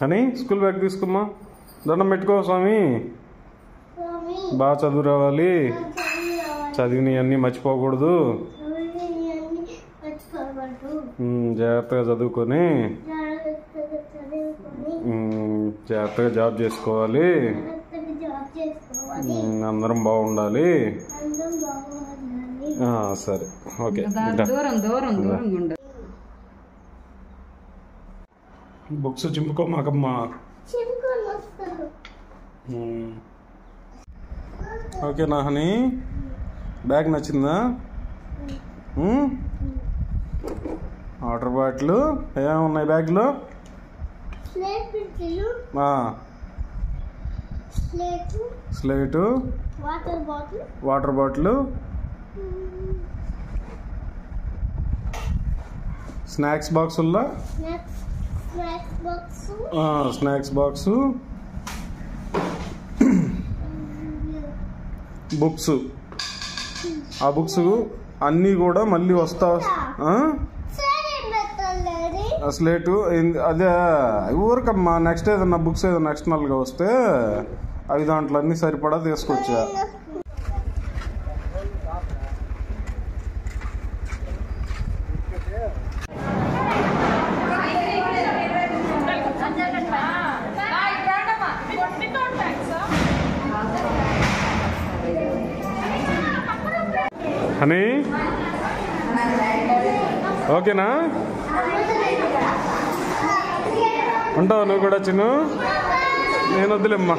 అని school bag తీసుకోమ్మా. దండం పెట్టుకో స్వామి. బాగా చదువు రావాలి, చదివిని అన్నీ మర్చిపోకూడదు, జాగ్రత్తగా చదువుకొని జాగ్రత్తగా జాబ్ చేసుకోవాలి, అందరం బాగుండాలి. సరే ఓకే. బుక్స్ చింపుకో మాకమ్మా. ఓకేనా హనీ? బ్యాగ్ నచ్చిందా? వాటర్ బాటిల్ ఏమున్నాయి బ్యాగ్లో? స్లేటు, వాటర్ బాటిల్, స్నాక్స్ బాక్సుల్లో స్నాక్స్ బాక్సు, బుక్స్. ఆ బుక్స్ అన్నీ కూడా మళ్ళీ వస్తా. స్లేటు అదే ఊరికమ్మా. నెక్స్ట్ ఏదన్నా బుక్స్ ఏదైనా ఎక్స్టర్నల్గా వస్తే అవి దాంట్లో అన్నీ సరిపడా తీసుకొచ్చా. హనీ ఓకేనా? ఉంటావు నువ్వు కూడా చిన్ను? నేను వద్దులేమ్మా.